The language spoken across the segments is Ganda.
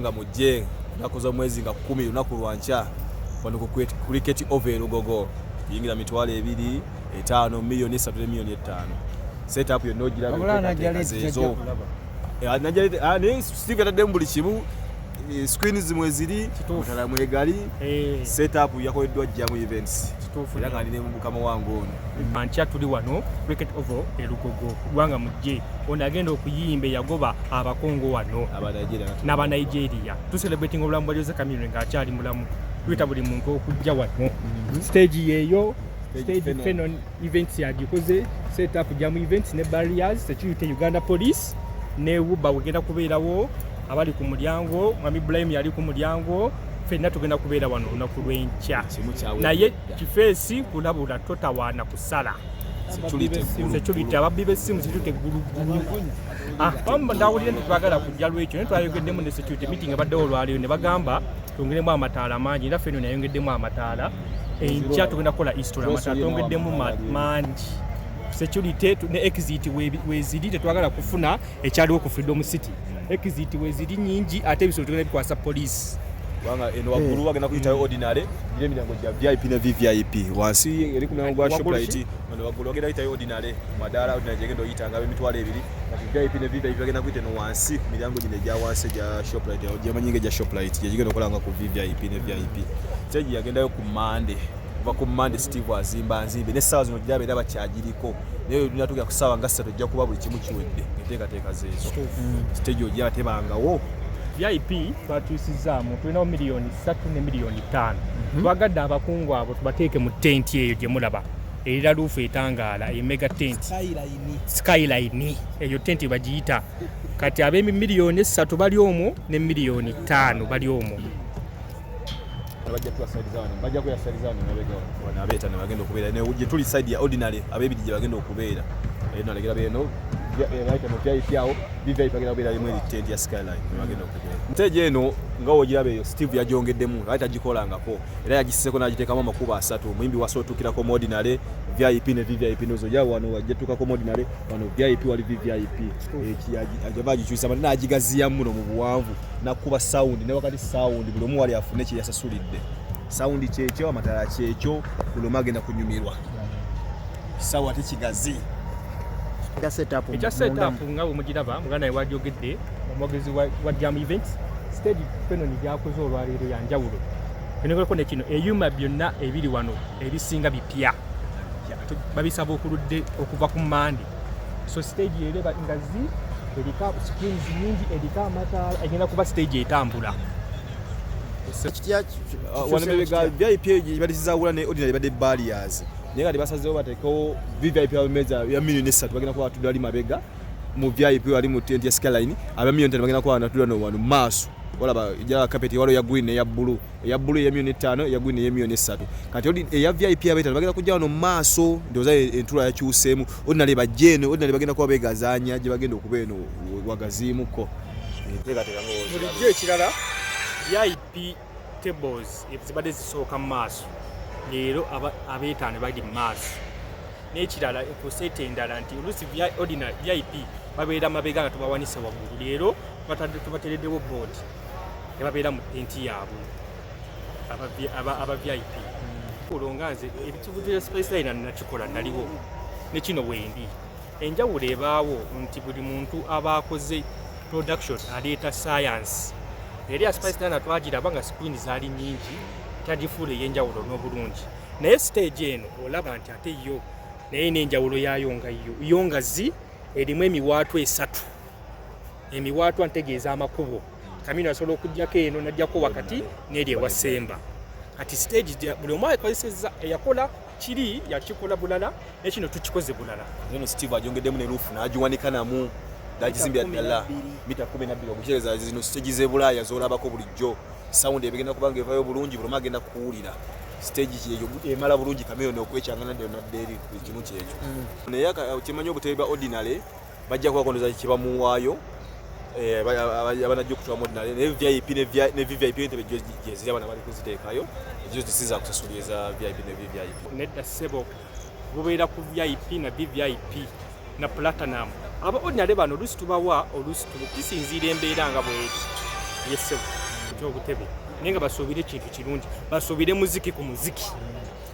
nga mujje nakoza mwezi nga 10 lunaku lwancha wano ku cricket over Lugogo yingira mitwalo 2 5 milioni 3 milioni 5 setup yo nogira bezo najali Steve atadde mbuli kimu screen zimwe ziri mutala mwegali setup yakoleddwa jamu events yanga aline mukama wangu ono mancha tuli wano cricket over Lugogo Gwanga mujje ono agenda okuyimba yagoba abakongo wano n'aba Nigeria tu celebrating obulamu bwa Chameleon nga akyali mulamu twita buli muntu okujja wano stage yeyo stage fenon events yagikoze setup jamu events ne barriers security Uganda police ne uba wegenda kubeerawo abali ku mulyango Mwami Ibrahim yali ku mulyango fenna tugenda kubeera wano lunaku lw'enkya naye kifeesi kulabula totawaana kusala security ababbi b'essimu security eggulu ndawulira nti twagala kujja lwekyo naye twayogeddemu ne security meeting abaddewo olwaleero ne bagamba twongeremu amataala mangi era fenno nayongeddemu amataala enkya tugenda kukola history amataala twongeddemu mangi security ne exit weziri tetwagala kufuna ekyaliwo ku Freedom City exit weziri nyingi ate ebisolo tugenda bikwasa police wanga eno waggulu bagenda kuyitayo ordinary ile milango gya VIP ne VVIP wansi eri ku mlango gwa shoplight wano waggulu bagenda kuyitayo ordinary madala ordinary jegenda oyitanga emitwalo 2 kati VIP ne VVIP bagenda kuyita no wansi milango gine gya wansi gya shoplight gya manyinge gya shoplight jegenda okolanga ku VVIP ne VIP teji yagendayo ku Monday ku Monday Steve azimba nzimbe ne sawa zino jabe daba kyagiriko nayo tunatuga kusawa nga 3 ojja kuba buli kimu kiwedde nteekateeka zezo stage ojja tebangawo VIP batusizamu tulina milioni 3 ne milioni 5 twagadde abakungu abo tubateeke mu tent eyo gye mulaba erira luufu etangaala mega tent skyline eyo tent bagiyita kati ab'emi milioni 3 bali omwo ne milioni 5 bali omwo abajja tuwasalizana bajja kuyasalizana nabega wanabeta ne bagenda okubeera ne uje tuli side ya ordinary abebidi gye bagenda okubeera eno alegera beno right mu VIP yao VIP bagenda okubeera limwe tent ya skyline ne bagenda okubeera mteje eno ngawo girabe Steve yajongeddemu right agikolangako era yagisiseko n'agiteekamu amakuba 3 muyimbi wasotukirako mu ordinary VIP ne VVIP nozo jawo wano wajjetuka ko ordinary wano VIP wali VVIP ajabaji chuisa bana agigaziya muno mu buwanvu nakuba sound ne wakati sound buli omu wali afune kye yasasulidde sound kyekyo amatala kyekyo buli magenda kunyumirwa sawa tekigazi ya setup ngabo mugiraba mugana wajogedde omwogezi wa jam events stage peno ni yakoze olwaleero ya Enjawulo eneko ne kino eyuma byonna ebiri wano ebisinga bipya babisaba okuludde okuva ku Monday so stage ereba ngazi erika screens nyingi erika amataala egenda kuba stage etambula wanabega VIP badisizaawula ne ordinary bade barriers naye kati basazeewo bateekawo VVIP abameza ya milioni 3 bagenda kuba batudde ali mabega mu VIP wali mu tent ya skyline aba milioni 5 bagenda kuba batudde no wano maaso walaba ija carpet walo ya green ya blue ya milioni 5 ya green ya milioni 3 kati ya VIP abeta bagenda kujja wano maaso ndoza entula ya kyusemu ordinary bajene ordinary bagenda kuba begazanya je bagenda okubeeno wagazimuko teka muri je kirala VIP tables ebizibade zisoka maaso lero abetane bagi maaso n'ekirala ekusete endala nti olusi ordinary VIP babeera mabega nga tubawanise waggulu lero tubatereddewo board ebabeera mu tenti yaabwe aba VIP olonganze ebitibudde space line nakikola naliwo ne kino wendi enjawulo ebaawo nti buli muntu abaakoze production aleeta science eri space line twagiraba nga screen zaali nyingi tagifuule y'enjawulo n'obulungi naye stage eno olaba nti ate yo naye n'enjawulo yayonga yongazi erimu emiwaatwa 3 emiwaatwa ntegeeza amakubo Chameleon asobola okujjako eno najjako wakati n'eri ewasemba kati stage buli omu akozesezza eyakola kiri yakikola bulala ekino tukikoze bulala. Neno Steve ajongeddemu ne roof n'agiwanika namu dagizimbya ddala mita 12 okukyereza zino stage ze Bulaaya zolabako bulijjo sound ebigenda kubanga evayo bulungi buli magenda kuwulira stage kiyeyo emala bulungi Chameleon okwekyangana ddala eri kimu kyekyo. Naye kimanyi obuteba ordinary bajja kubakondoza kiba muwaayo abanajja okutwala ordinary ne VIP ne VVIP entebe jezi abana bali kuziteekayo ejo zisiza kusasuliriza VIP ne VVIP. Nedda sebo bubeera ku VIP na VVIP na platinum. Aba ordinary bano olusi tubawa olusi tukisinziira embeera nga bweti yesebo kyobutebe nenga basobire ekintu kirungi basobire muziki ku muziki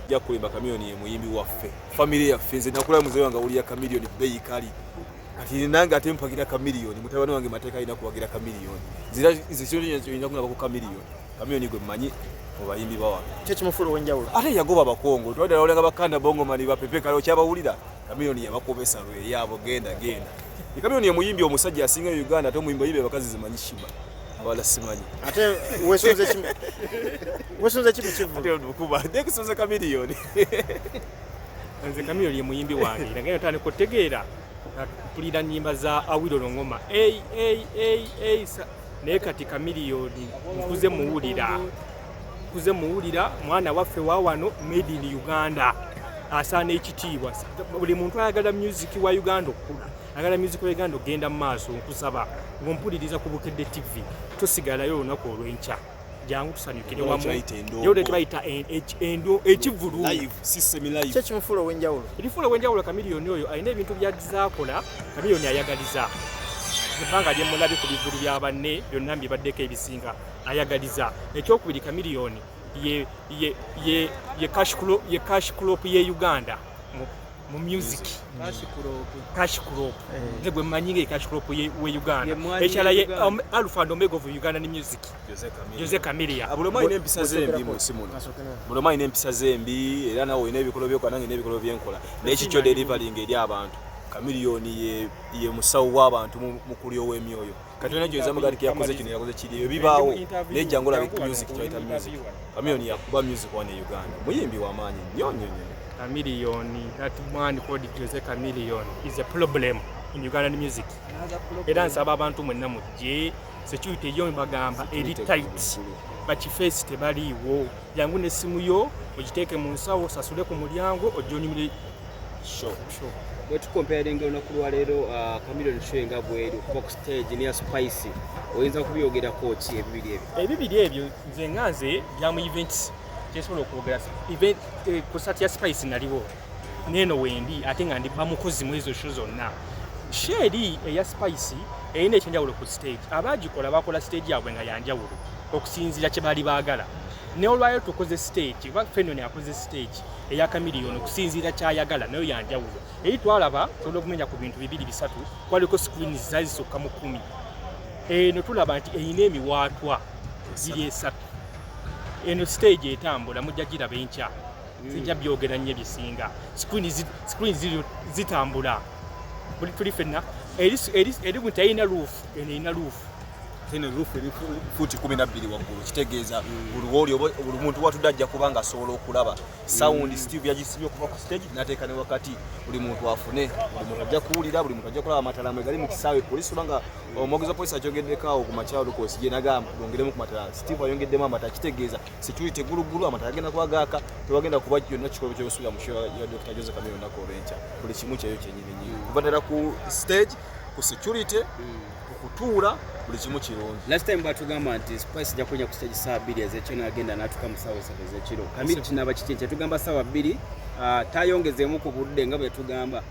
yakulimba Chameleon ye muyimbi waffe family yaffe nze nakula muzeeyi wange uli ya Chameleon bei kali ati nange atempagira Chameleon mutabani wange mateeka ina kuwagira Chameleon zira zisiro nyenzo ina kuna bako Chameleon gwe manyi obayimbi bawa chechi mufulo wenjawulo ate yagoba bakongo twade olenga bakanda bongo mali bapepeka lyo kyabawulira Chameleon yabakobesa lwe yabo genda Chameleon ye muyimbi omusajja asinga Uganda to muyimbi yibe bakazi zimanyi shiba abala simanyi ate wesonze chimu chivu ate okuba ndekisonze Chameleon nze Chameleon ye muyimbi wange ngene tane kotegeera tulira nyimba za Awilo Longoma naye kati Chameleon nkuze muwulira mwana waffe wa wano made in Uganda asaana ekitiibwa buli muntu ayagala music wa Uganda okula agala music wa Uganda ogenda mu maaso nkusaba ngompuliriza ku Bogedde TV tosigalayo olunaku olw'enkya jangu tusanyukire wamu yode tubayita ekivulu live system live chechi mufulo wenjawulo ilifulo wenjawulo Chameleon oyo alina ebintu byazaakola Chameleon ayagaliza ebanga lye mulabi ku bivulu bya banne byonna mbibaddeko ebisinga ayagaliza ekyokubiri Chameleon ye cash crop ye Uganda mu music cash crop negwe manyinge cash crop we Uganda echala ye alpha and omega of Uganda ni music Jose Chameleon abuloma ine empisa zembi mu simuno buloma ine empisa zembi era nawo ine ebikolo byo kanange nebikolo byenkola n'ekikyo delivering eri abantu Chameleon ye musawo w'abantu mu kulyo w'emyoyo katona joza mugariki yakoze kino yakoze kiri bibaawo n'ejjangola be music twaita music Chameleon yakuba music wane Uganda muyimbi w'amaanyi nyonyo Chameleon, that man called Jose Chameleon is a problem in Ugandan music. Era nsaba abantu mwenna mujje security yo mbagamba eri tight bakifesi tebaliiwo yangu nesimu yo ogiteeke mu nsawo sasule ku mulyango ojonyumire show wetu comparing olunaku leero Chameleon show nga bweru box stage near spicy oyinza kubiyogera kochi ebibiri ebyo nze nganze bya mu events kyesobola okwogera event kusatya spice naliwo neno wendi ate nga ndi bamukozi mu ezo show zonna sheri eya spice eyina ekyenjawulo ku stage abagikola bakola stage yabwe nga yanjawulo okusinzira kye bali baagala ne olwayo tukoze stage Fenno ne akoze stage eya Chameleon okusinzira kyayagala nayo yanjawulo eyi twalaba sobola okumenya ku bintu bibiri bisatu kwaliko screens zazisukka mu 10 no tulaba nti eyina emiwaatwa ziri esatu eno stage etambula mujja giraba enkya sijja byogera nnyo ebisinga screens zitambula buli tuli fenna eri muntu ayina roof eno eyina roof tene roof eri futi 12 waggulu kitegeeza buli muntu watudajja kubanga asobola okulaba sound Steve yagisibye okuva ku stage nateeka ne wakati buli muntu afune buli muntu ajja kuwulira buli muntu ajja kulaba amatala mwe gali mu kisaawe polisi banga omwogeza polisi ajogeddeko ku makyalo kosi je nagamba bongeremu ku matala Steve ayongeddemu amata kitegeeza security gulugulu amata agenda kwagaaka tewagenda kuba yonna kikolo kyo suya mu show ya Dr. Jose Chameleon nako bencha buli kimu kyeyo kyenyini kubatera ku stage ku security kutuula buli kimu kirungi. Last time batugamba nti Spice ja kunya ku stage saa 2 ezekyo nagenda natuka mu sawa 3 ezekiro. Chameleon kinaba kikinche tugamba sawa 2 tayongezeemu ku budde nga bwe tugamba.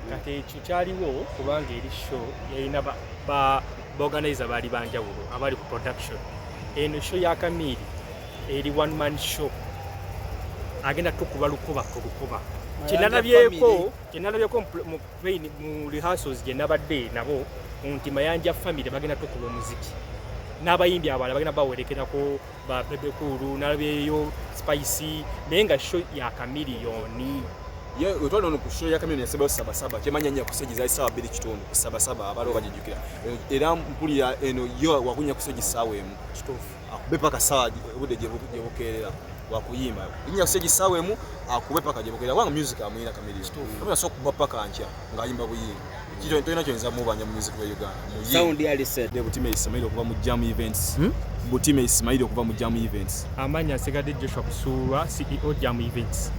Kati ekyo kyaliwo kubanga eri show yayina ba organizer bali banjawulo abali ku production. Eno show ya Chameleon eri one man show agenda tukuba lukuba kinalabyeko mu rehearsals gye nabadde nabo nti Mayanja family bagenda tukuba omuziki n'abayimbi abala bagenda bawerekerako ba Bebe Kulu nalabyeyo Spicy naye nga show ya Chameleon ye utwana no ku show ya Chameleon yasaba 77 kyemanya nya kusegiza 2 kitundu 77 abalo bajijukira era mpulira eno yo wakunya kusegiza sawa emu kitofu be paka sawa bude je bukerera wakuyimba inya stage sawa emu akube paka je bukerera wanga music amwina Chameleon kama so kuba paka ancha ngayimba buyimba kito ntona kyonza mubanya music wa Uganda sound ali set de butime Ismail okuva mu jam events butime Ismail okuva mu jam events amanya Segadde Joshua Busuulwa CEO Jam Events